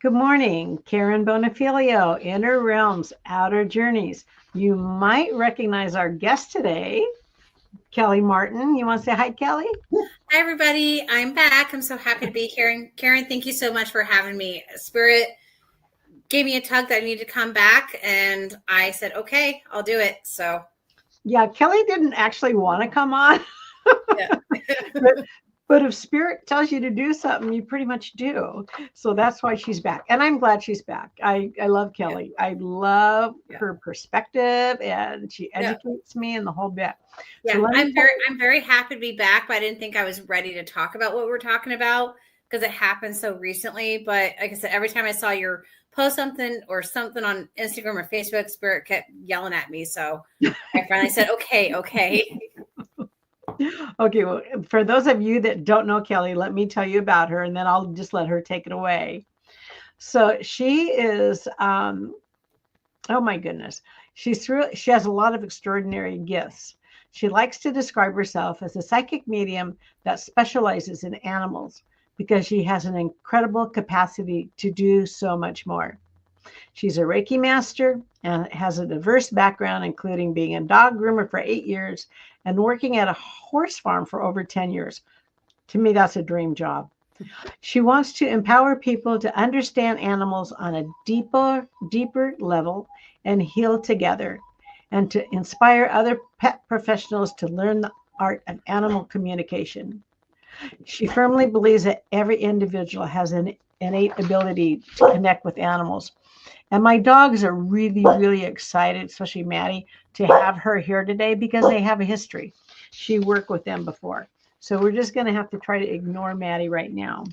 Good morning, Karen Bonifilio, Inner Realms, Outer Journeys. You might recognize our guest today, Kelly Martin. You want to say hi, Kelly? Hi, everybody. I'm back. I'm so happy to be here. And Karen, thank you so much for having me. Spirit gave me a tug that I needed to come back, and I said, okay, I'll do it. So yeah, Kelly didn't actually want to come on. Yeah. But if Spirit tells you to do something, you pretty much do. So that's why she's back. And I'm glad she's back. I love Kelly. Yeah. I love her perspective, and she educates me in the whole bit. Yeah, so I'm very happy to be back, but I didn't think I was ready to talk about what we're talking about because it happened so recently. But like I said, every time I saw your post something on Instagram or Facebook, Spirit kept yelling at me. So I finally said, okay. Okay, well, for those of you that don't know Kelly, let me tell you about her, and then I'll just let her take it away. So she is, oh my goodness, she has a lot of extraordinary gifts. She likes to describe herself as a psychic medium that specializes in animals because she has an incredible capacity to do so much more. She's a Reiki master and has a diverse background, including being a dog groomer for 8 years and working at a horse farm for over 10 years. To me, that's a dream job. She wants to empower people to understand animals on a deeper level and heal together, and to inspire other pet professionals to learn the art of animal communication. She firmly believes that every individual has an innate ability to connect with animals. And my dogs are really, really excited, especially Maddie, to have her here today because they have a history. She worked with them before. So we're just going to have to try to ignore Maddie right now.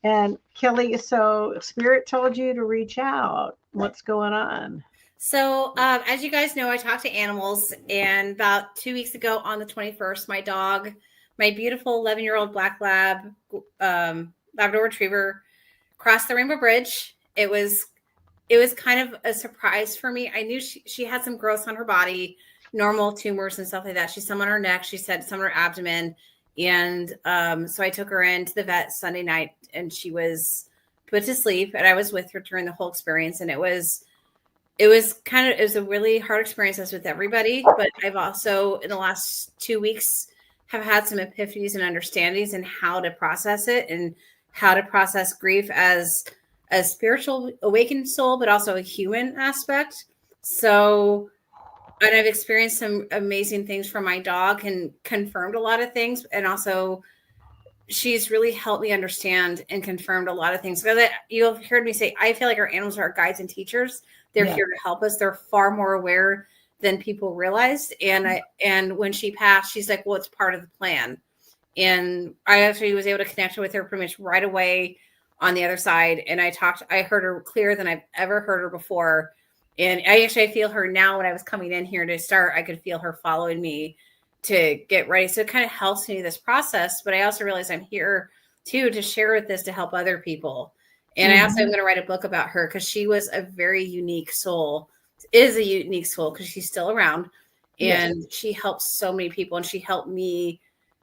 And Kelly, so Spirit told you to reach out. What's going on? So as you guys know, I talk to animals. And about 2 weeks ago on the 21st, my dog, my beautiful 11-year-old black lab, Labrador Retriever, crossed the Rainbow Bridge. It was kind of a surprise for me. I knew she had some growths on her body, normal tumors and stuff like that. She's some on her neck. She said some on her abdomen. And so I took her into the vet Sunday night, and she was put to sleep. And I was with her during the whole experience. And it was a really hard experience, as with everybody. But I've also, in the last 2 weeks, have had some epiphanies and understandings in how to process it and how to process grief as a spiritual awakened soul, but also a human aspect. So, and I've experienced some amazing things from my dog and confirmed a lot of things. And also she's really helped me understand and confirmed a lot of things. Because you've heard me say, I feel like our animals are our guides and teachers. They're here to help us. They're far more aware than people realized. And when she passed, she's like, well, it's part of the plan. And I actually was able to connect with her pretty much right away on the other side. And I heard her clearer than I've ever heard her before. And I feel her now. When I was coming in here to start, I could feel her following me to get ready. So it kind of helps me this process, but I also realize I'm here too, to share with this, to help other people. And I also am going to write a book about her because she was a very unique soul, is a unique soul because she's still around, and she helps so many people, and she helped me.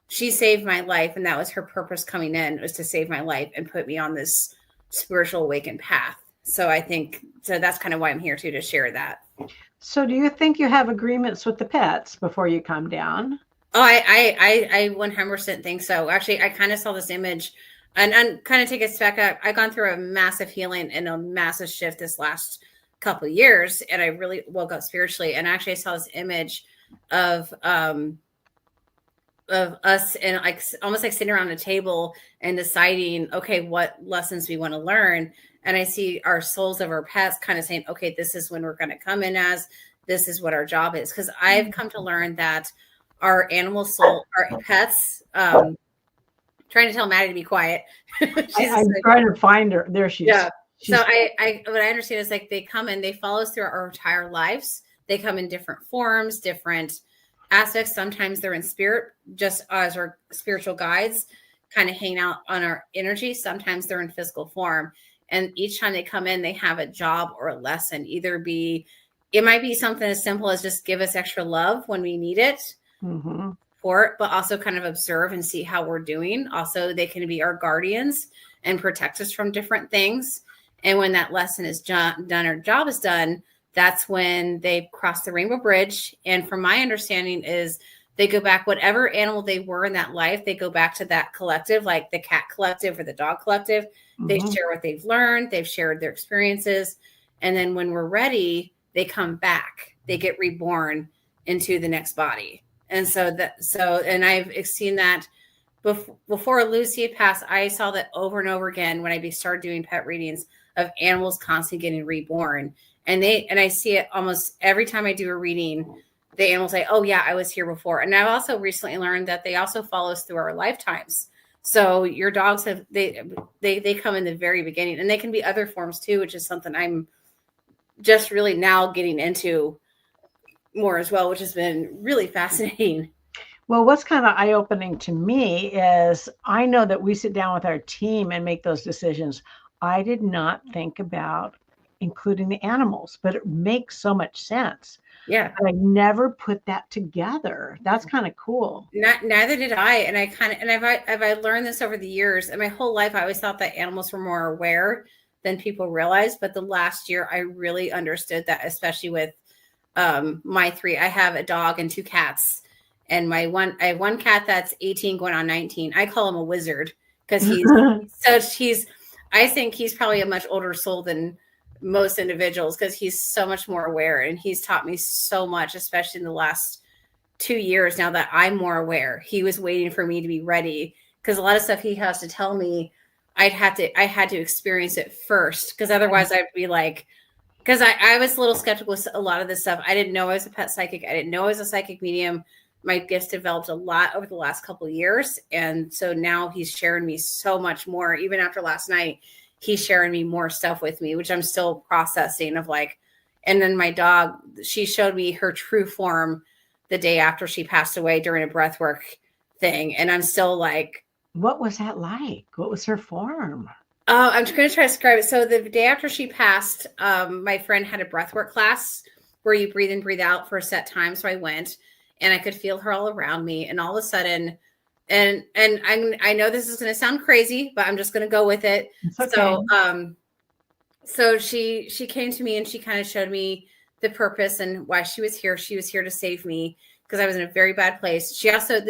She saved my life, and that was her purpose coming in, was to save my life and put me on this spiritual awakened path. So I think, so that's kind of why I'm here too, to share that. So do you think you have agreements with the pets before you come down? Oh, I 100% think so. Actually, I kind of saw this image and kind of take a step back. I've gone through a massive healing and a massive shift this last couple of years, and I really woke up spiritually. And actually I saw this image of us and like almost like sitting around a table and deciding, okay, what lessons we want to learn. And I see our souls of our pets kind of saying, okay, this is when we're going to come in as, this is what our job is. Because I've come to learn that our animal soul, our pets. Trying to tell Maddie to be quiet. I'm trying to find her. There she is. Yeah. So I what I understand is like they come and they follow us through our entire lives. They come in different forms, different aspects. Sometimes they're in spirit, just as our spiritual guides, kind of hang out on our energy. Sometimes they're in physical form. And each time they come in, they have a job or a lesson. It might be something as simple as just give us extra love when we need it. Mm-hmm. Support, but also kind of observe and see how we're doing. Also, they can be our guardians and protect us from different things. And when that lesson is done or job is done, that's when they cross the rainbow bridge. And from my understanding is they go back, whatever animal they were in that life, they go back to that collective, like the cat collective or the dog collective. Mm-hmm. They share what they've learned. They've shared their experiences. And then when we're ready, they come back. They get reborn into the next body. And and I've seen that before Lucy had passed. I saw that over and over again when I started doing pet readings of animals constantly getting reborn. And I see it almost every time I do a reading. The animals say, "Oh yeah, I was here before." And I've also recently learned that they also follow us through our lifetimes. So your dogs they come in the very beginning, and they can be other forms too, which is something I'm just really now getting into more as well, which has been really fascinating. Well, what's kind of eye-opening to me is I know that we sit down with our team and make those decisions. I did not think about including the animals, but it makes so much sense. Yeah. But I never put that together. That's kind of cool. Neither did I. And I've learned this over the years. And my whole life, I always thought that animals were more aware than people realize. But the last year, I really understood that, especially with my three. I have a dog and two cats, and I have one cat that's 18 going on 19. I call him a wizard because I think he's probably a much older soul than most individuals because he's so much more aware, and he's taught me so much, especially in the last 2 years now that I'm more aware. He was waiting for me to be ready because a lot of stuff he has to tell me, I had to experience it first, because otherwise I'd be like, because I was a little skeptical with a lot of this stuff. I didn't know I was a pet psychic. I didn't know I was a psychic medium. My gifts developed a lot over the last couple of years. And so now he's sharing me so much more. Even after last night, he's sharing me more stuff with me, which I'm still processing of like, and then my dog, she showed me her true form the day after she passed away during a breathwork thing. And I'm still like, what was that like? What was her form? I'm going to try to describe it. So the day after she passed, my friend had a breathwork class where you breathe in, breathe out for a set time. So I went, and I could feel her all around me. And all of a sudden, and I know this is going to sound crazy, but I'm just going to go with it. Okay. So she came to me and she kind of showed me the purpose and why she was here. She was here to save me because I was in a very bad place. She also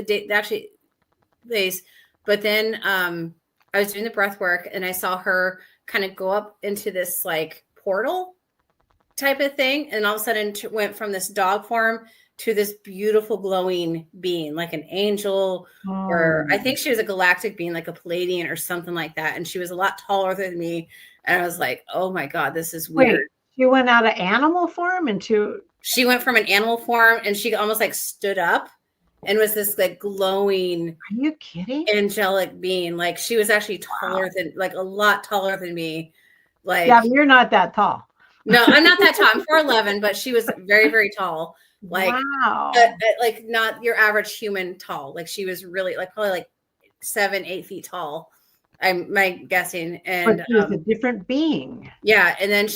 but then I was doing the breath work and I saw her kind of go up into this like portal type of thing. And all of a sudden went from this dog form to this beautiful glowing being, like an angel, or I think she was a galactic being, like a Palladian or something like that. And she was a lot taller than me. And I was like, oh my God, this is weird. Wait, she went out of animal form into... She went from an animal form and she almost like stood up and was this like glowing, are you kidding, angelic being. Like she was actually taller than, like a lot taller than me. Like, yeah, you're not that tall. No, I'm not that tall. I'm 4'11", but she was very, very tall. Like, wow. Like not your average human tall. Like she was really like probably like 7-8 feet tall. I'm guessing. And but she was a different being. Yeah. And then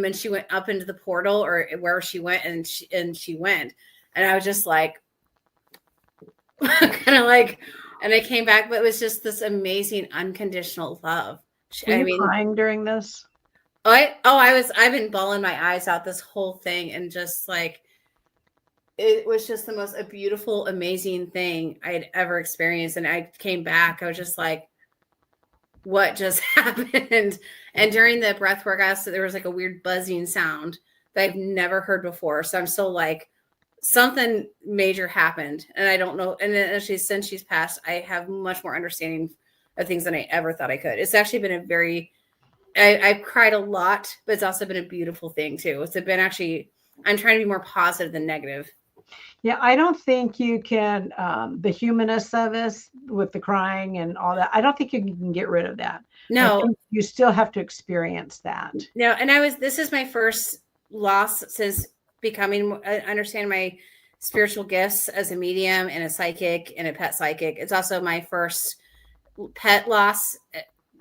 when she went up into the portal or where she went and she went, and I was just like, kind of like, and I came back, but it was just this amazing unconditional love. Were you crying during this? I've been bawling my eyes out this whole thing, and just like, it was just the most beautiful, amazing thing I'd ever experienced. And I came back, I was just like, what just happened? And during the breath work, there was like a weird buzzing sound that I've never heard before. So I'm still like, something major happened, and I don't know. And then actually, since she's passed, I have much more understanding of things than I ever thought I could. It's actually been I've cried a lot, but it's also been a beautiful thing too. It's been actually, I'm trying to be more positive than negative. Yeah, I don't think you can, the humanness of us with the crying and all that, I don't think you can get rid of that. I No, think you still have to experience that. no. And this is my first loss since becoming, understand my spiritual gifts as a medium and a psychic and a pet psychic. It's also my first pet loss.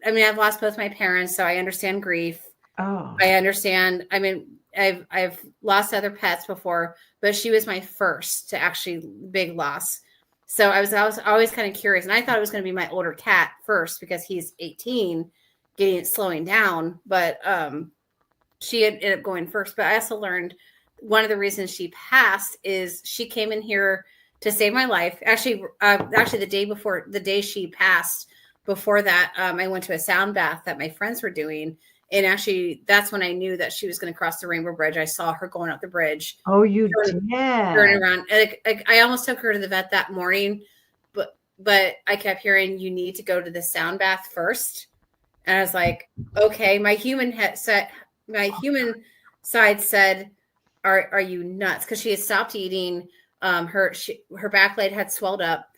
I mean, I've lost both my parents, so I understand grief. Oh, I understand. I mean, I've lost other pets before, but she was my first to actually big loss. So I was always kind of curious, and I thought it was going to be my older cat first because he's 18, slowing down. But she ended up going first. But I also learned one of the reasons she passed is she came in here to save my life. Actually, the day she passed, before that, I went to a sound bath that my friends were doing. And actually, that's when I knew that she was going to cross the Rainbow Bridge. I saw her going up the bridge. oh, you did. Turning around. I almost took her to the vet that morning, but I kept hearing, you need to go to the sound bath first. And I was like, okay. My human side said, are you nuts? Because she had stopped eating. Her back leg had swelled up.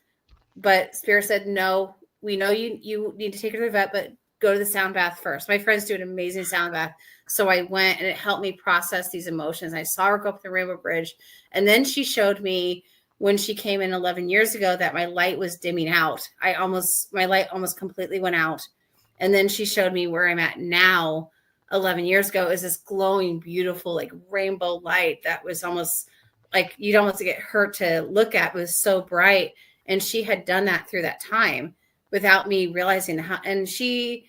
But Spirit said, no, we know you need to take her to the vet, but go to the sound bath first. My friends do an amazing sound bath. So I went, and it helped me process these emotions. I saw her go up the Rainbow Bridge. And then she showed me when she came in 11 years ago that my light was dimming out. My light almost completely went out. And then she showed me where I'm at now 11 years ago is this glowing, beautiful, like rainbow light that was almost like you'd almost get hurt to look at. It was so bright. And she had done that through that time without me realizing how. And she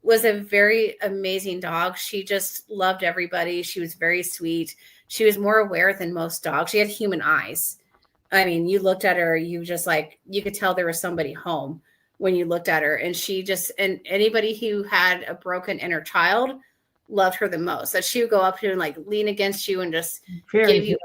was a very amazing dog. She just loved everybody. She was very sweet. She was more aware than most dogs. She had human eyes. I mean, you looked at her, you could tell there was somebody home when you looked at her. And and anybody who had a broken inner child loved her the most. That she would go up to and like lean against you and just give you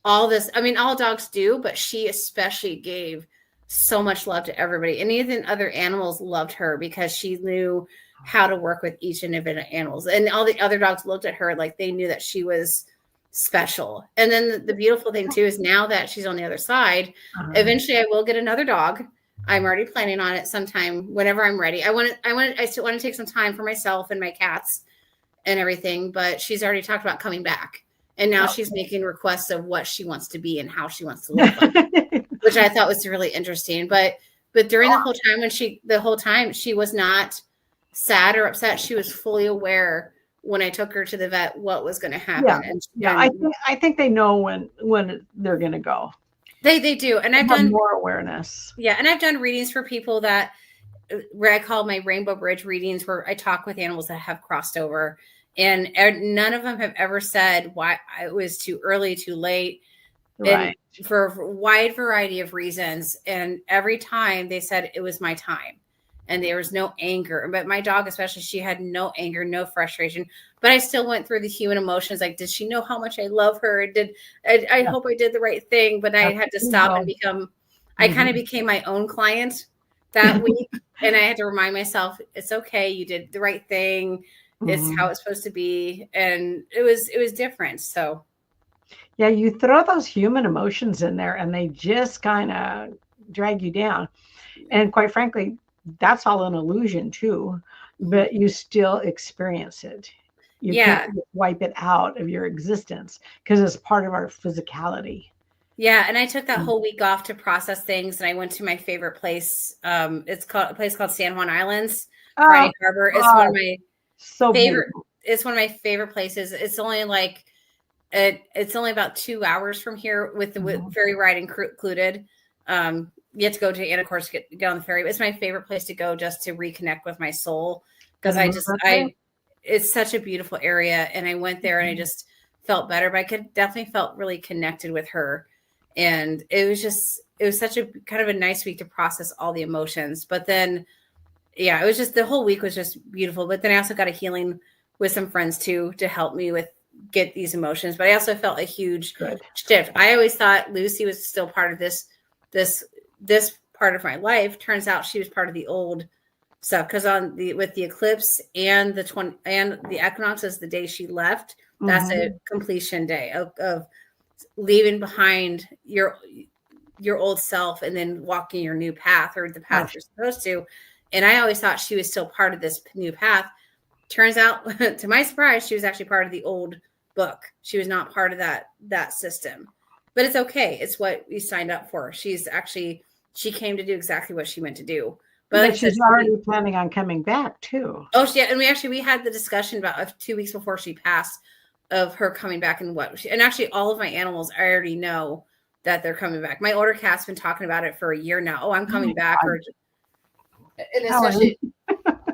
all this. I mean, all dogs do, but she especially gave so much love to everybody. And even other animals loved her because she knew how to work with each individual animals. And all the other dogs looked at her like they knew that she was special. And then the beautiful thing too is now that she's on the other side, eventually I will get another dog. I'm already planning on it sometime whenever I'm ready. I still want to take some time for myself and my cats and everything, but she's already talked about coming back. And now she's making requests of what she wants to be and how she wants to look like, which I thought was really interesting. But during the whole time she was not sad or upset. She was fully aware when I took her to the vet what was going to happen. I think they know when they're going to go. They do. And I've done more awareness. Yeah. And I've done readings for people where I call my Rainbow Bridge readings, where I talk with animals that have crossed over. And none of them have ever said why it was too early, too late, right? And for a wide variety of reasons. And every time they said it was my time, and there was no anger. But my dog, especially, she had no anger, no frustration. But I still went through the human emotions. Like, did she know how much I love her? I hope I did the right thing? But I had to stop and become. I kind of became my own client that week, and I had to remind myself, it's okay. You did the right thing. It's how it's supposed to be. And it was different. So yeah, you throw those human emotions in there and they just kind of drag you down. And quite frankly, that's all an illusion too, but you still experience it. You can't wipe it out of your existence because it's part of our physicality. Yeah. And I took that whole week off to process things. And I went to my favorite place. It's a place called San Juan Islands, Friday Harbor. It's one of my favorite. It's one of my favorite places. It's only it's only about 2 hours from here with the ferry ride included. You have to go to Anacortes to get on the ferry. But it's my favorite place to go just to reconnect with my soul. Because it's such a beautiful area. And I went there and I just felt better, but I definitely felt really connected with her. And it was such a kind of a nice week to process all the emotions. But then, it was just, the whole week was just beautiful. But then I also got a healing with some friends too, to help me get these emotions. But I also felt a huge shift. I always thought Lucy was still part of this part of my life. Turns out she was part of the old stuff, because with the eclipse and the equinox is the day she left. That's a completion day of leaving behind your old self and then walking your new path, or the path you're supposed to. And I always thought she was still part of this new path. Turns out, to my surprise, she was actually part of the old book. She was not part of that system. But it's okay. It's what we signed up for. She came to do exactly what she meant to do. But like she's already planning on coming back too. Oh, yeah. And we had the discussion about 2 weeks before she passed of her coming back, and and actually all of my animals, I already know that they're coming back. My older cat's been talking about it for a year now. Oh, I'm coming back. And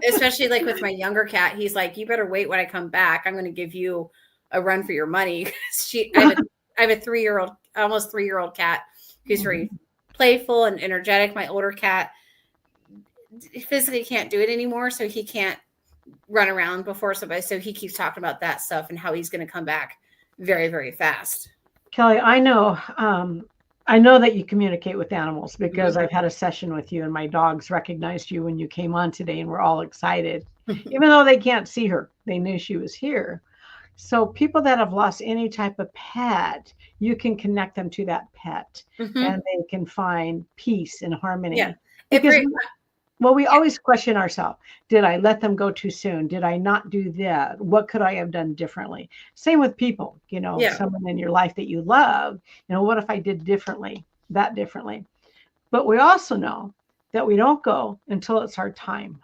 especially like with my younger cat, he's like, you better wait when I come back. I'm going to give you a run for your money. I have a 3-year-old, almost 3-year-old cat who's very playful and energetic. My older cat physically can't do it anymore, so he can't run around before somebody. So he keeps talking about that stuff and how he's going to come back very, very fast. Kelly, I know that you communicate with animals because I've had a session with you, and my dogs recognized you when you came on today, and we're all excited. Even though they can't see her, they knew she was here. So people that have lost any type of pet, you can connect them to that pet, and they can find peace and harmony. Yeah. Because we always question ourselves. Did I let them go too soon? Did I not do that? What could I have done differently? Same with people, someone in your life that you love, what if I did differently? But we also know that we don't go until it's our time.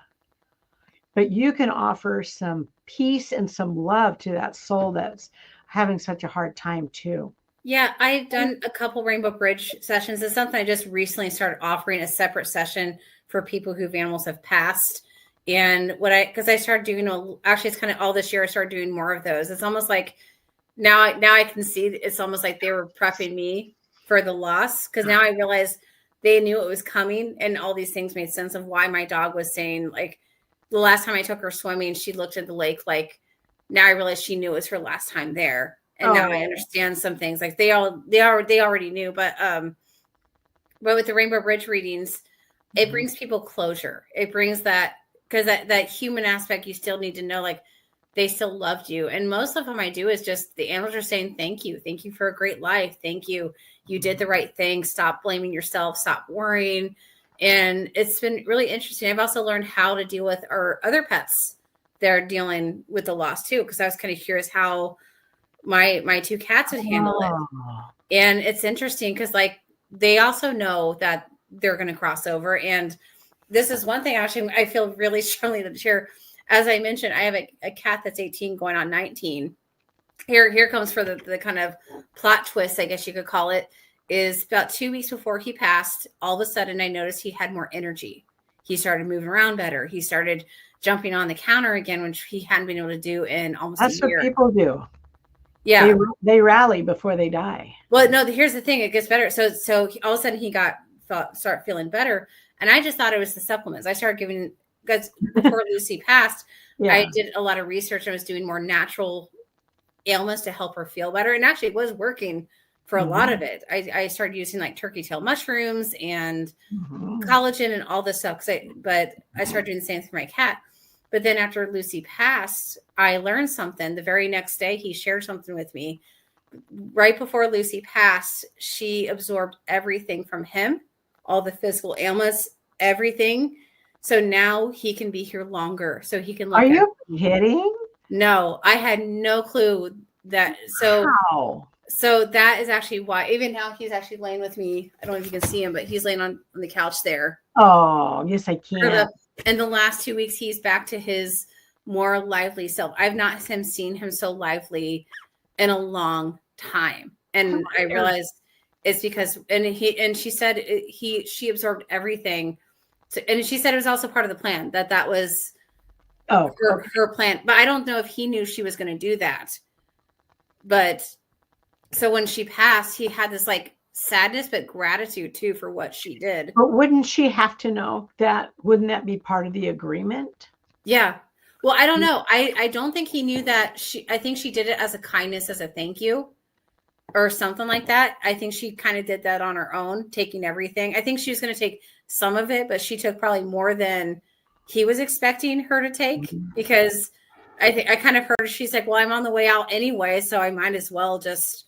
But you can offer some peace and some love to that soul that's having such a hard time too. Yeah, I've done a couple Rainbow Bridge sessions. It's something I just recently started offering, a separate session for people whose animals have passed. And because I started doing, actually it's kind of all this year, I started doing more of those. It's almost like now I can see it's almost like they were prepping me for the loss. Because now I realize they knew it was coming, and all these things made sense of why my dog was saying, like, the last time I took her swimming, she looked at the lake, like, now I realize she knew it was her last time there. And now I understand some things, like they already knew, but with the Rainbow Bridge readings, it brings people closure. It brings that, because that human aspect, you still need to know, like, they still loved you. And most of them I do is just the animals are saying, thank you for a great life. Thank you. You did the right thing. Stop blaming yourself. Stop worrying. And it's been really interesting. I've also learned how to deal with our other pets that are dealing with the loss too, because I was kind of curious how my 2 cats would handle it. And it's interesting because, like, they also know that they're going to cross over. And this is one thing actually I feel really strongly to share. As I mentioned, I have a cat that's 18 going on 19. Here comes for the kind of plot twist, I guess you could call it, is about 2 weeks before he passed, all of a sudden I noticed he had more energy. He started moving around better. He started jumping on the counter again, which he hadn't been able to do in almost a year. That's what people do. Yeah. They rally before they die. Well, no, here's the thing. It gets better. So all of a sudden he start feeling better. And I just thought it was the supplements. I started giving, because before Lucy passed, I did a lot of research. I was doing more natural ailments to help her feel better. And actually it was working for a lot of it. I started using like turkey tail mushrooms and collagen and all this stuff. But I started doing the same for my cat. But then after Lucy passed, I learned something. The very next day, he shared something with me. Right before Lucy passed, she absorbed everything from him, all the physical ailments, everything. So now he can be here longer. So he can look. Are you kidding? No, I had no clue that. So, wow. So that is actually why, even now he's actually laying with me. I don't know if you can see him, but he's laying on the couch there. Oh, yes, I can. In the last 2 weeks, he's back to his more lively self. I've not seen him so lively in a long time. And I realized it's because, and she said she absorbed everything. So, and she said it was also part of the plan, that was her plan. But I don't know if he knew she was going to do that. But so when she passed, he had this like sadness, but gratitude too for what she did. But wouldn't she have to know that? Wouldn't that be part of the agreement? Yeah. Well, I don't know. I don't think he knew that. I think she did it as a kindness, as a thank you or something like that. I think she kind of did that on her own, taking everything. I think she was going to take some of it, but she took probably more than he was expecting her to take, because I kind of heard, she's like, well, I'm on the way out anyway, so I might as well just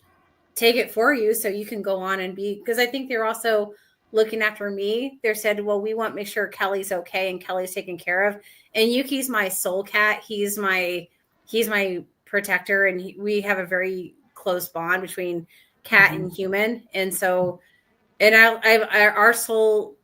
take it for you so you can go on and be, because I think they're also looking after me. They said, well, we want to make sure Kelly's okay and Kelly's taken care of. And Yuki's my soul cat. He's my protector, and we have a very close bond between cat and human. And so, and our soul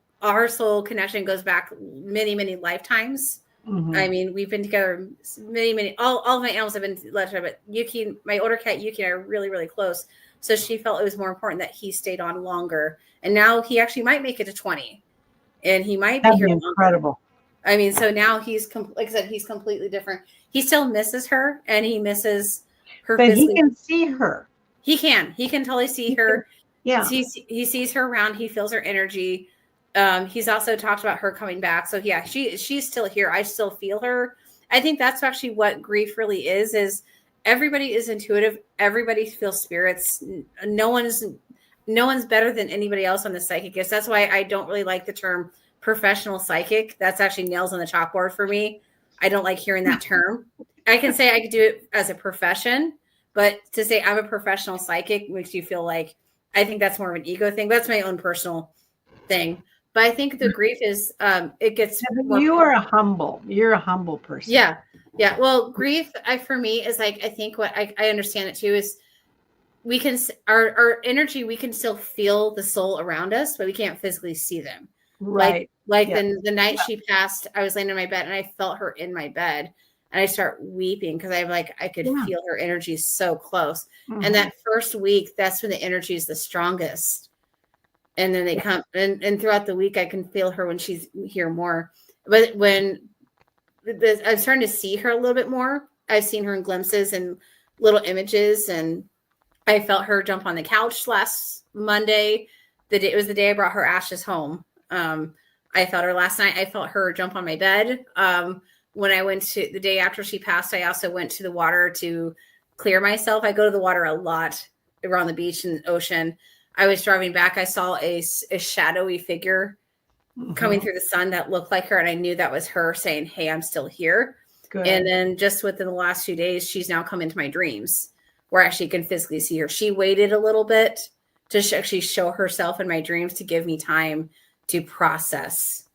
connection goes back many lifetimes. I mean, we've been together many, all of my animals have been together, but Yuki, my older cat Yuki, and I are really close. So she felt it was more important that he stayed on longer. And now he actually might make it to 20, and he might be here incredible. I mean, so now he's, like I said, he's completely different. He still misses her, and he misses her. But he can see her. He can totally see her. Yeah. He sees her around. He feels her energy. He's also talked about her coming back. So yeah, she's still here. I still feel her. I think that's actually what grief really is everybody is intuitive. Everybody feels spirits. No one's better than anybody else on the psychic gifts. That's why I don't really like the term professional psychic. That's actually nails on the chalkboard for me. I don't like hearing that term. I can say I could do it as a profession, but to say I'm a professional psychic makes you feel like, I think that's more of an ego thing. That's my own personal thing. But I think the grief is, it gets. You're a humble person. Yeah. Yeah. Well, grief for me is like, I think what I understand it too is we can, our energy, we can still feel the soul around us, but we can't physically see them. Right. Like the night she passed, I was laying in my bed and I felt her in my bed, and I start weeping because I could feel her energy so close. And that first week, that's when the energy is the strongest. And then they come and throughout the week, I can feel her when she's here more. But when I'm starting to see her a little bit more, I've seen her in glimpses and little images. And I felt her jump on the couch last Monday. It was the day I brought her ashes home. I felt her last night. I felt her jump on my bed. When I went to the day after she passed, I also went to the water to clear myself. I go to the water a lot around the beach and the ocean. I was driving back. I saw a shadowy figure coming through the sun that looked like her. And I knew that was her saying, hey, I'm still here. Good. And then just within the last few days, she's now come into my dreams where I actually can physically see her. She waited a little bit to actually show herself in my dreams to give me time to process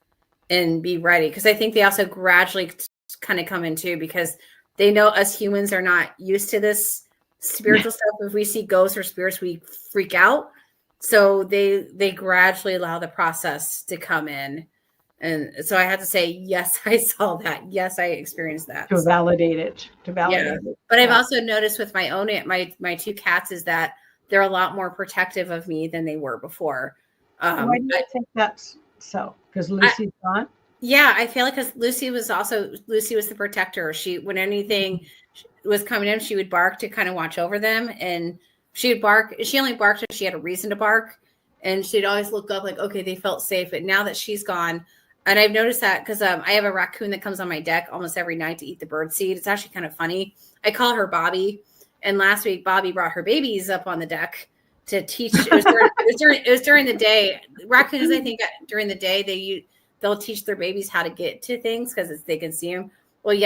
and be ready. Because I think they also gradually kind of come in too, because they know us humans are not used to this spiritual stuff. If we see ghosts or spirits, we freak out. So they gradually allow the process to come in. And so I had to say, yes, I saw that. Yes, I experienced that. To validate it. But I've also noticed with my own, my two cats is that they're a lot more protective of me than they were before. Why do you think that's so? Because Lucy's gone? Yeah, I feel like because Lucy was the protector. When anything was coming in, she would bark to kind of watch over them. And she would bark. She only barked if she had a reason to bark. And she'd always look up like, okay, they felt safe. But now that she's gone, and I've noticed that because I have a raccoon that comes on my deck almost every night to eat the bird seed. It's actually kind of funny. I call her Bobby. And last week, Bobby brought her babies up on the deck to teach. It was during the day. Raccoons, I think, during the day, they'll teach their babies how to get to things because they can see them. Well,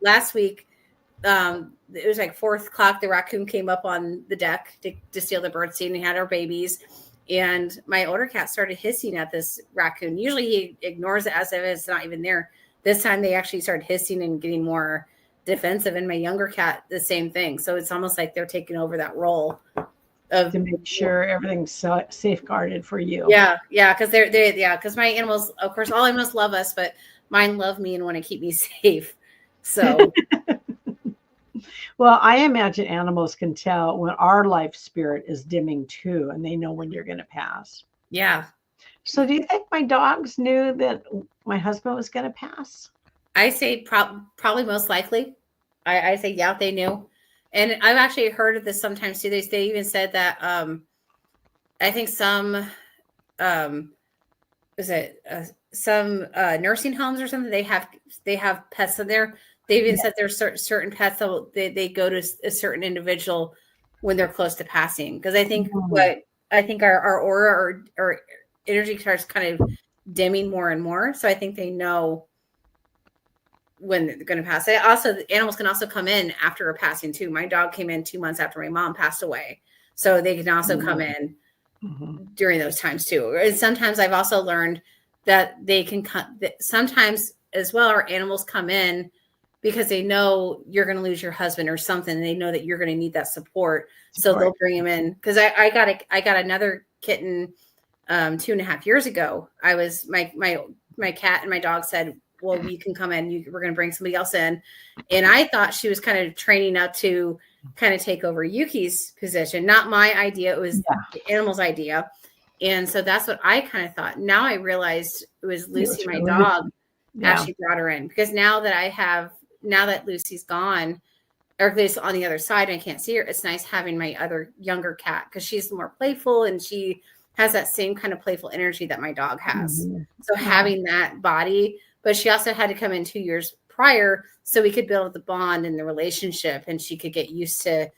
last week, it was like 4 o'clock. The raccoon came up on the deck to steal the bird seed, and he had our babies. And my older cat started hissing at this raccoon. Usually he ignores it as if it's not even there. This time they actually started hissing and getting more defensive. And my younger cat, the same thing. So it's almost like they're taking over that role to make sure everything's safeguarded for you. Yeah. Because because my animals, of course, all animals love us, but mine love me and want to keep me safe. So. Well, I imagine animals can tell when our life spirit is dimming too, and they know when you're going to pass. Yeah. So do you think my dogs knew that my husband was going to pass? I say probably most likely. I say, yeah, they knew. And I've actually heard of this sometimes too. They even said that I think some some nursing homes or something, they have pets in there. They even said there's certain pets that they go to a certain individual when they're close to passing. Because I think our aura or energy starts kind of dimming more and more. So I think they know when they're going to pass. The animals can also come in after a passing too. My dog came in 2 months after my mom passed away. So they can also come in during those times too. And sometimes I've also learned that they can sometimes as well, our animals come in because they know you're going to lose your husband or something. And they know that you're going to need that support. So they'll bring him in. Cause I got another kitten 2.5 years ago. I was my cat and my dog said, well, you can come in, we're going to bring somebody else in. And I thought she was kind of training up to kind of take over Yuki's position. Not my idea. It was the animal's idea. And so that's what I kind of thought. Now I realized it was Lucy, my dog, actually brought her in, because now that Lucy's gone, or at least on the other side, I can't see her. It's nice having my other younger cat, because she's more playful and she has that same kind of playful energy that my dog has. So having that body, but she also had to come in 2 years prior so we could build the bond and the relationship, and she could get used to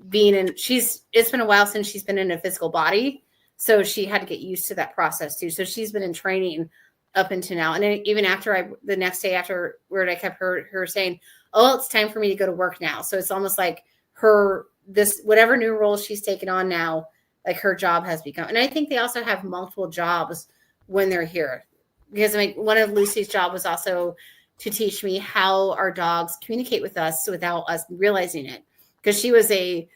being in, it's been a while since she's been in a physical body. So she had to get used to that process too. So she's been in training up until now. And then even after the next day after where I kept her saying, oh, it's time for me to go to work now. So it's almost like whatever new role she's taken on now, like her job has become. And I think they also have multiple jobs when they're here, because one of Lucy's job was also to teach me how our dogs communicate with us without us realizing it. Because she was a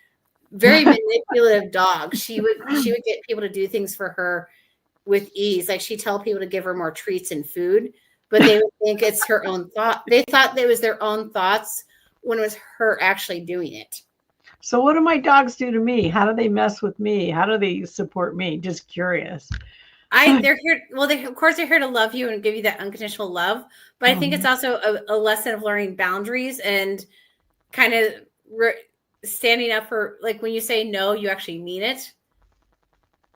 very manipulative dog. She would get people to do things for her with ease. Like she'd tell people to give her more treats and food, but they would think it's her own thought. They thought it was their own thoughts when it was her actually doing it. So what do my dogs do to me? How do they mess with me? How do they support me? Just curious. They're here. Well, of course they're here to love you and give you that unconditional love. But I think it's also a lesson of learning boundaries and kind of standing up for, like, when you say no, you actually mean it.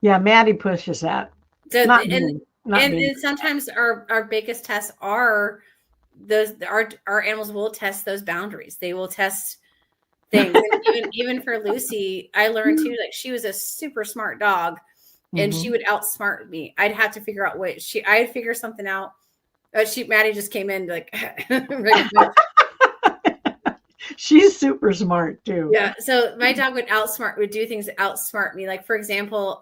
Yeah, Maddie pushes that. So, and sometimes our biggest tests are those. Our animals will test those boundaries. They will test things. even for Lucy, I learned too. Like, she was a super smart dog, and she would outsmart me. I'd have to figure out I'd figure something out. Maddie just came in like. She's super smart too. Yeah. So my dog would do things to outsmart me. Like, for example,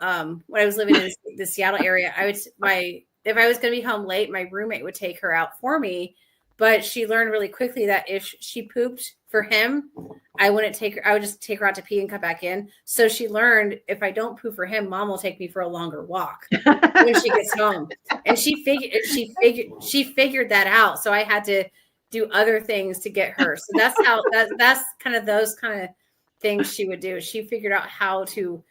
when I was living in the Seattle area, if I was going to be home late, my roommate would take her out for me. But she learned really quickly that if she pooped for him, I wouldn't take her. I would just take her out to pee and come back in. So she learned, if I don't poop for him, Mom will take me for a longer walk when she gets home. And she figured that out. So I had to do other things to get her. So that's kind of those kind of things she would do. She figured out how to,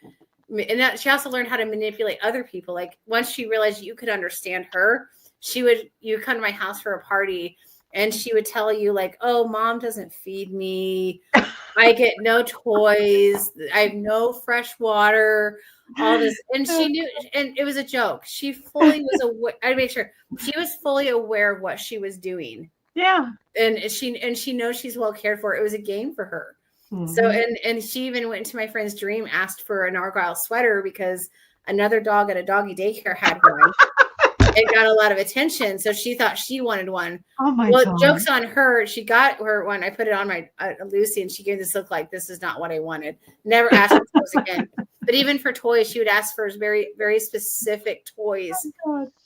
and that she also learned how to manipulate other people. Like, once she realized you could understand her, you come to my house for a party, and she would tell you, like, oh, Mom doesn't feed me. I get no toys. I have no fresh water, all this. And she knew, and it was a joke. She fully was aware. I'd make sure she was fully aware of what she was doing. Yeah. And she knows she's well cared for. It was a game for her. So, and she even went into my friend's dream, asked for an Argyle sweater because another dog at a doggy daycare had one. It got a lot of attention, so she thought she wanted one. Oh my God. Joke's on her. She got her one. I put it on my Lucy, and she gave this look like, this is not what I wanted. Never asked for toys again. But even for toys, she would ask for very, very specific toys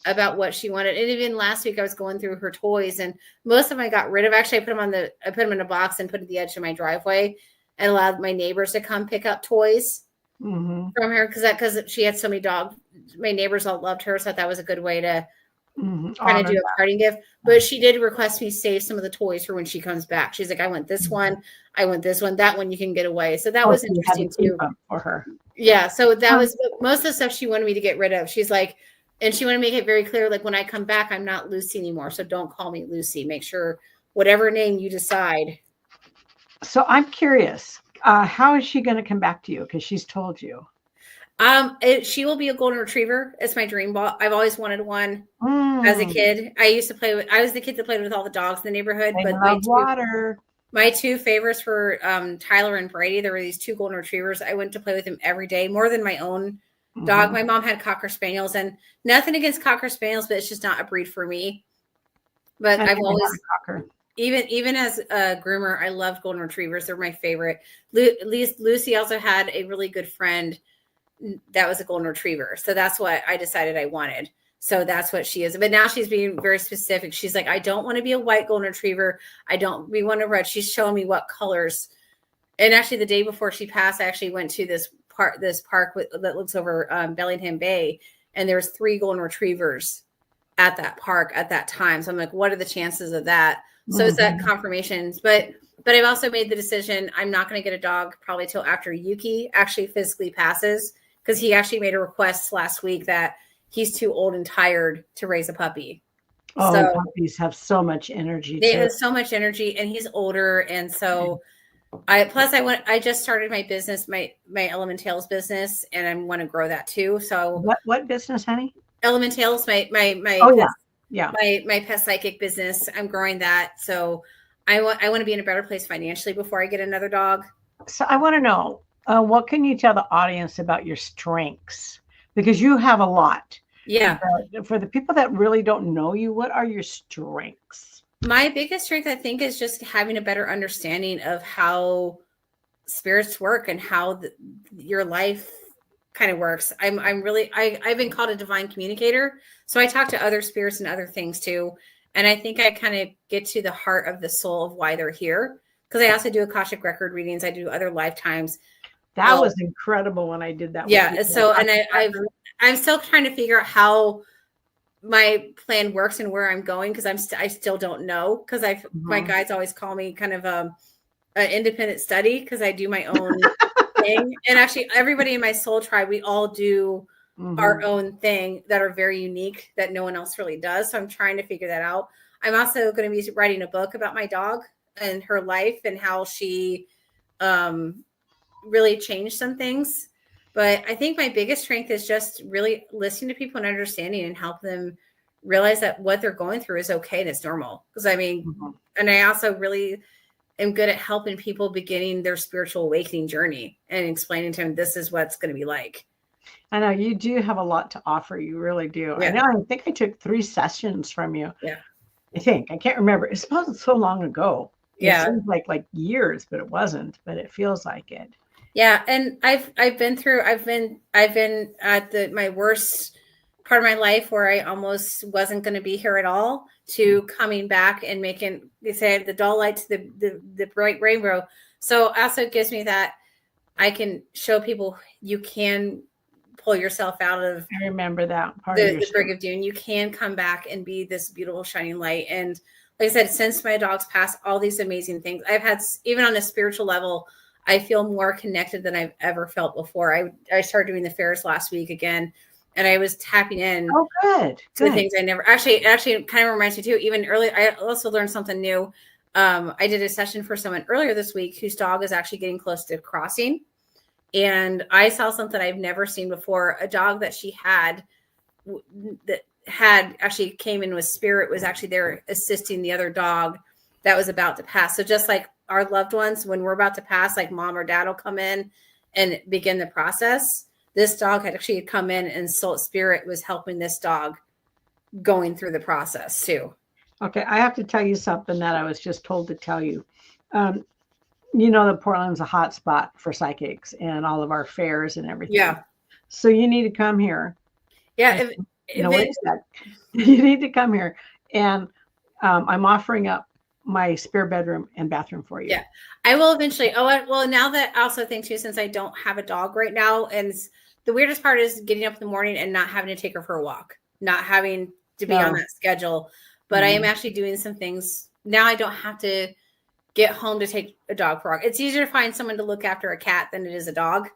about what she wanted. And even last week, I was going through her toys, and most of them I got rid of. Actually, I put them in a box and put it at the edge of my driveway, and allowed my neighbors to come pick up toys from her, because she had so many dogs. My neighbors all loved her, so that was a good way to kind of do a parting gift. But she did request me save some of the toys for when she comes back. She's like, I want this one, I want this one, that one you can get away. So that was interesting too for her. Yeah, so that was most of the stuff she wanted me to get rid of. She's like, and she wanted to make it very clear, like, when I come back, I'm not Lucy anymore, so don't call me Lucy. Make sure whatever name you decide. So I'm curious, how is she going to come back to you? Because she's told you. She will be a golden retriever. It's my dream ball. I've always wanted one as a kid. I was the kid that played with all the dogs in the neighborhood. But my two favorites were Tyler and Brady. There were these two golden retrievers. I went to play with them every day, more than my own dog. My mom had Cocker Spaniels, and nothing against Cocker Spaniels, but it's just not a breed for me. But I've always even as a groomer, I love golden retrievers. They're my favorite. Lucy also had a really good friend that was a golden retriever. So that's what I decided I wanted. So that's what she is. But now she's being very specific. She's like, I don't want to be a white golden retriever. We want a red. She's showing me what colors. And actually the day before she passed, I actually went to this park that looks over Bellingham Bay. And there's 3 golden retrievers at that park at that time. So I'm like, what are the chances of that? So is that confirmations? But I've also made the decision I'm not going to get a dog probably till after Yuki actually physically passes, because he actually made a request last week that he's too old and tired to raise a puppy. Oh, so puppies have so much energy. They have so much energy, and he's older, and so I just started my business, my Elementails business, and I want to grow that too. So what business, honey? Elementails, my oh yeah my pet psychic business. I'm growing that, so I want to be in a better place financially before I get another dog. So I want to know, what can you tell the audience about your strengths? Because you have a lot. Yeah. For the people that really don't know you, what are your strengths? My biggest strength, I think, is just having a better understanding of how spirits work and how your life kind of works. I've been called a divine communicator. So I talk to other spirits and other things too. And I think I kind of get to the heart of the soul of why they're here. Because I also do Akashic record readings. I do other lifetimes. That was incredible when I did that. Yeah. So, and I'm still trying to figure out how my plan works and where I'm going, because I still don't know, because my guides always call me kind of an independent study, because I do my own thing. And actually everybody in my soul tribe, we all do our own thing that are very unique that no one else really does. So I'm trying to figure that out. I'm also going to be writing a book about my dog and her life and how she really changed some things. But I think my biggest strength is just really listening to people and understanding and help them realize that what they're going through is okay and it's normal. Because I mean, and I also really am good at helping people beginning their spiritual awakening journey and explaining to them this is what it's going to be like. I know you do have a lot to offer. You really do. Yeah. I think I took 3 sessions from you. Yeah. I can't remember. It's supposed so long ago. Yeah. It seems like years, but it wasn't, but it feels like it. Yeah. And I've been at my worst part of my life where I almost wasn't going to be here at all, to coming back and making, they say, the dull light to the bright rainbow. So also gives me that I can show people you can pull yourself out of, I remember that part the Brig of Doom. You can come back and be this beautiful shining light. And like I said, since my dog's passed, all these amazing things I've had, even on a spiritual level, I feel more connected than I've ever felt before. I started doing the fairs last week again, and I was tapping in. Oh, good. To the things I never actually kind of reminds me too. Even earlier, I also learned something new. I did a session for someone earlier this week whose dog is actually getting close to crossing. And I saw something I've never seen before. A dog that she had actually came in with spirit, was actually there assisting the other dog that was about to pass. So just like our loved ones, when we're about to pass, like mom or dad will come in and begin the process. This dog had actually come in, and soul spirit was helping this dog going through the process too. Okay. I have to tell you something that I was just told to tell you. You know that Portland's a hot spot for psychics and all of our fairs and everything. Yeah. So you need to come here. Yeah. You need to come here. And I'm offering up my spare bedroom and bathroom for you. Yeah, I will eventually. Well, now that I also think too, since I don't have a dog right now, and the weirdest part is getting up in the morning and not having to take her for a walk, not having to be on that schedule. But I am actually doing some things now. I don't have to get home to take a dog for a walk. It's easier to find someone to look after a cat than it is a dog.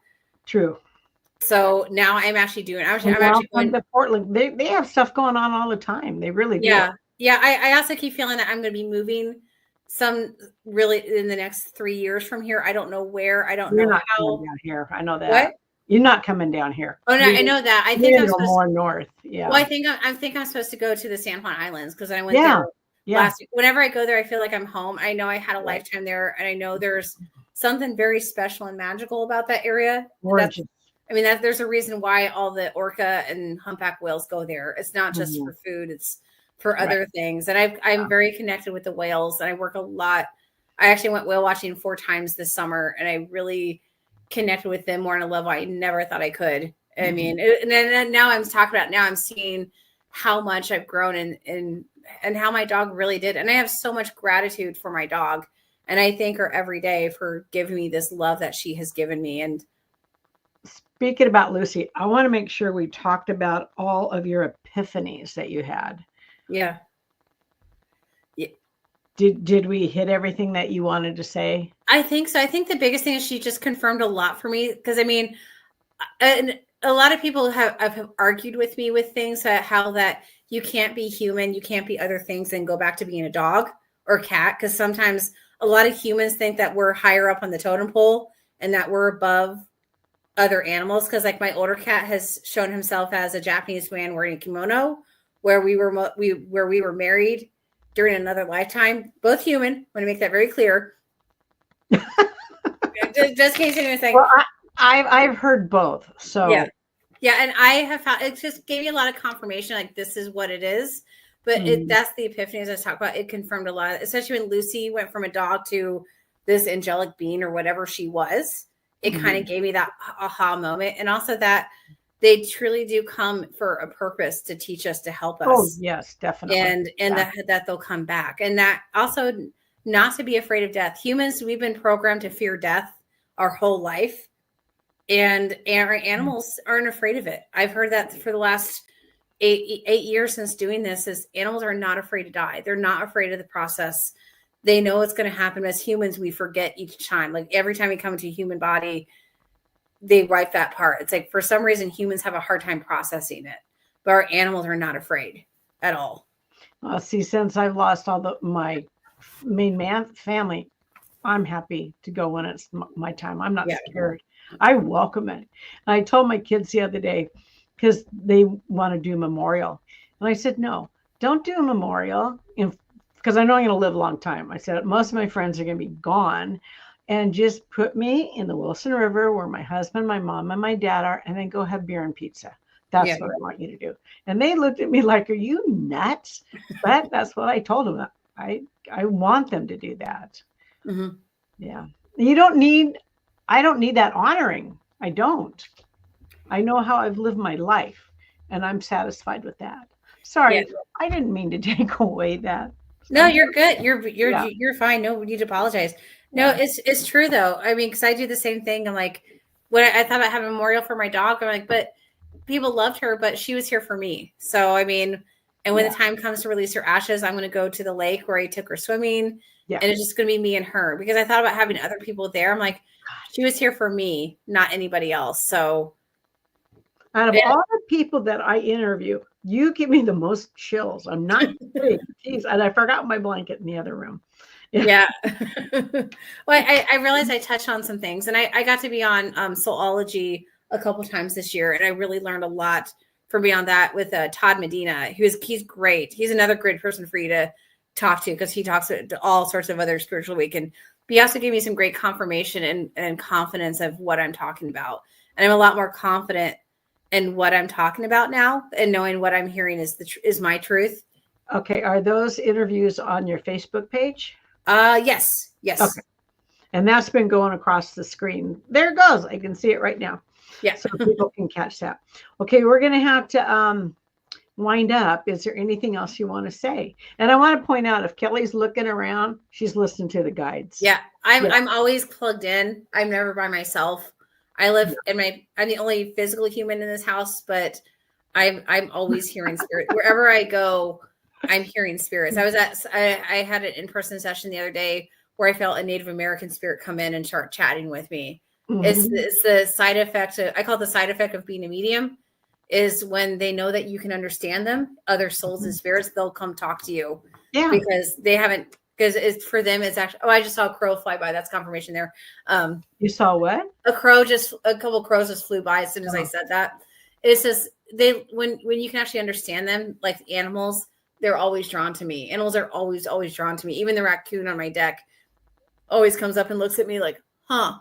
True. So now I'm actually doing. I'm actually going to Portland. They have stuff going on all the time. They really do. Yeah. Yeah. I also keep feeling that I'm going to be moving some really in the next 3 years from here. I don't know where. I don't know not how. Coming down here. I know that. What? You're not coming down here. Oh no, I know that. I think I'm supposed more north. Yeah. Well, I think I'm supposed to go to the San Juan Islands, because I went there last week. Whenever I go there, I feel like I'm home. I know I had a lifetime there, and I know there's something very special and magical about that area. There's a reason why all the orca and humpback whales go there. It's not just for food. It's for other things. And I'm very connected with the whales, and I work a lot. I actually went whale watching 4 times this summer, and I really connected with them more on a level I never thought I could. I mean, and then now I'm talking about, now I'm seeing how much I've grown and how my dog really did. And I have so much gratitude for my dog. And I thank her every day for giving me this love that she has given me. And speaking about Lucy, I want to make sure we talked about all of your epiphanies that you had. Yeah. Did we hit everything that you wanted to say? I think so. I think the biggest thing is she just confirmed a lot for me. Because I mean, and a lot of people have argued with me with things how that you can't be human, you can't be other things and go back to being a dog or cat. Because sometimes a lot of humans think that we're higher up on the totem pole and that we're above other animals. Because like my older cat has shown himself as a Japanese man wearing a kimono, where we were married during another lifetime, both human. I want to make that very clear. just in case anyone's saying. Well, I've heard both. So yeah, and I have found it just gave me a lot of confirmation, like this is what it is. But that's the epiphanies I was talking about. It confirmed a lot, especially when Lucy went from a dog to this angelic being or whatever she was. It kind of gave me that aha moment, and also that they truly do come for a purpose to teach us, to help us. Oh yes, definitely. And that they'll come back, and that also not to be afraid of death. Humans, we've been programmed to fear death our whole life. And our animals aren't afraid of it. I've heard that for the last eight years since doing this, is animals are not afraid to die. They're not afraid of the process. They know it's going to happen. As humans, we forget each time. Like every time we come into a human body, they wipe that part. It's like for some reason humans have a hard time processing it, but our animals are not afraid at all. See, since I've lost all my main family, I'm happy to go when it's my time. I'm not scared. I welcome it. And I told my kids the other day, because they want to do a memorial. And I said, no, don't do a memorial, because I know I'm going to live a long time. I said, most of my friends are going to be gone. And just put me in the Wilson River where my husband, my mom, and my dad are, and then go have beer and pizza. That's what I want you to do. And they looked at me like, are you nuts? But that's what I told them. I want them to do that. Mm-hmm. Yeah. I don't need that honoring. I don't. I know how I've lived my life, and I'm satisfied with that. Sorry, I didn't mean to take away that. No, you're good. You're fine. No need to apologize. No, it's true though. I mean, because I do the same thing. I'm like, when I thought about having a memorial for my dog, I'm like, but people loved her, but she was here for me. So I mean, and when the time comes to release her ashes, I'm going to go to the lake where I took her swimming, and it's just going to be me and her. Because I thought about having other people there. I'm like, she was here for me, not anybody else. So out of all the people that I interview, you give me the most chills. I'm not kidding. Jeez, and I forgot my blanket in the other room. Yeah. Well, I realized I touched on some things, and I got to be on Soulology a couple times this year, and I really learned a lot from being on that with Todd Medina. He's great. He's another great person for you to talk to, because he talks to all sorts of other spiritual week, and he also gave me some great confirmation and confidence of what I'm talking about. And I'm a lot more confident in what I'm talking about now, and knowing what I'm hearing is my truth. Okay. Are those interviews on your Facebook page? Yes. Okay. And that's been going across the screen. There it goes. I can see it right now. Yeah. So people can catch that. Okay. We're going to have to wind up. Is there anything else you want to say? And I want to point out, if Kelly's looking around, she's listening to the guides. Yeah. I'm always plugged in. I'm never by myself. I live I'm the only physical human in this house, but I'm always hearing spirit. Wherever I go, I'm hearing spirits. I had an in-person session the other day where I felt a Native American spirit come in and start chatting with me. Mm-hmm. It's the side effect. I call it the side effect of being a medium, is when they know that you can understand them, other souls and spirits, they'll come talk to you. Yeah. Because they haven't, because it's for them, it's actually, I just saw a crow fly by. That's confirmation there. You saw what? A couple crows just flew by as soon as I said that. It's just, when you can actually understand them, like the animals, they're always drawn to me. Animals are always drawn to me. Even the raccoon on my deck always comes up and looks at me like, huh,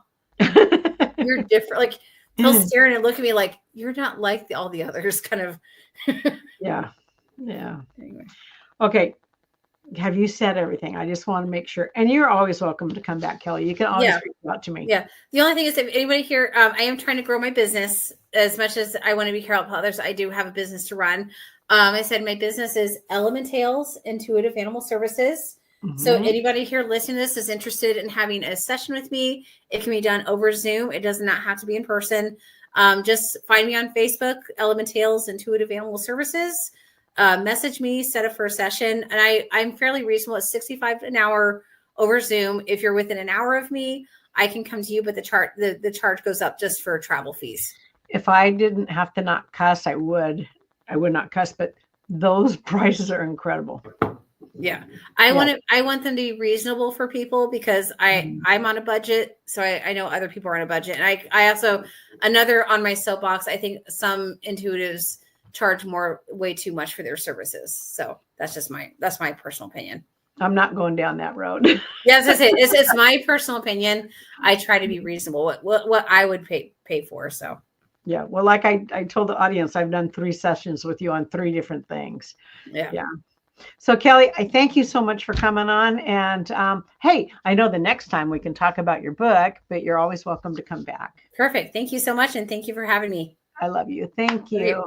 you're different. Like he'll stare and look at me like, you're not like all the others, kind of. Yeah. Anyway. Okay. Have you said everything? I just want to make sure. And you're always welcome to come back, Kelly. You can always Yeah. reach out to me. Yeah. The only thing is, if anybody here, I am trying to grow my business as much as I want to be here help others. I do have a business to run. I said my business is Elementails Intuitive Animal Services. So anybody here listening to this is interested in having a session with me. It can be done over Zoom. It does not have to be in person. Just find me on Facebook, Elementails Intuitive Animal Services. Message me, set up for a session. And I'm fairly reasonable at $65 an hour over Zoom. If you're within an hour of me, I can come to you, but the charge goes up just for travel fees. If I didn't have to not cuss, I would not cuss, but those prices are incredible. Yeah. I want them to be reasonable for people because I'm on a budget. So I know other people are on a budget. And I also, another on my soapbox, I think some intuitives charge way too much for their services. So that's my personal opinion. I'm not going down that road. Yes, that's it. It's my personal opinion. I try to be reasonable what I would pay for. So yeah. Well, like I told the audience, I've done 3 sessions with you on 3 different things. Yeah. So Kelly, I thank you so much for coming on. And hey, I know the next time we can talk about your book, but you're always welcome to come back. Perfect. Thank you so much. And thank you for having me. I love you. Thank you.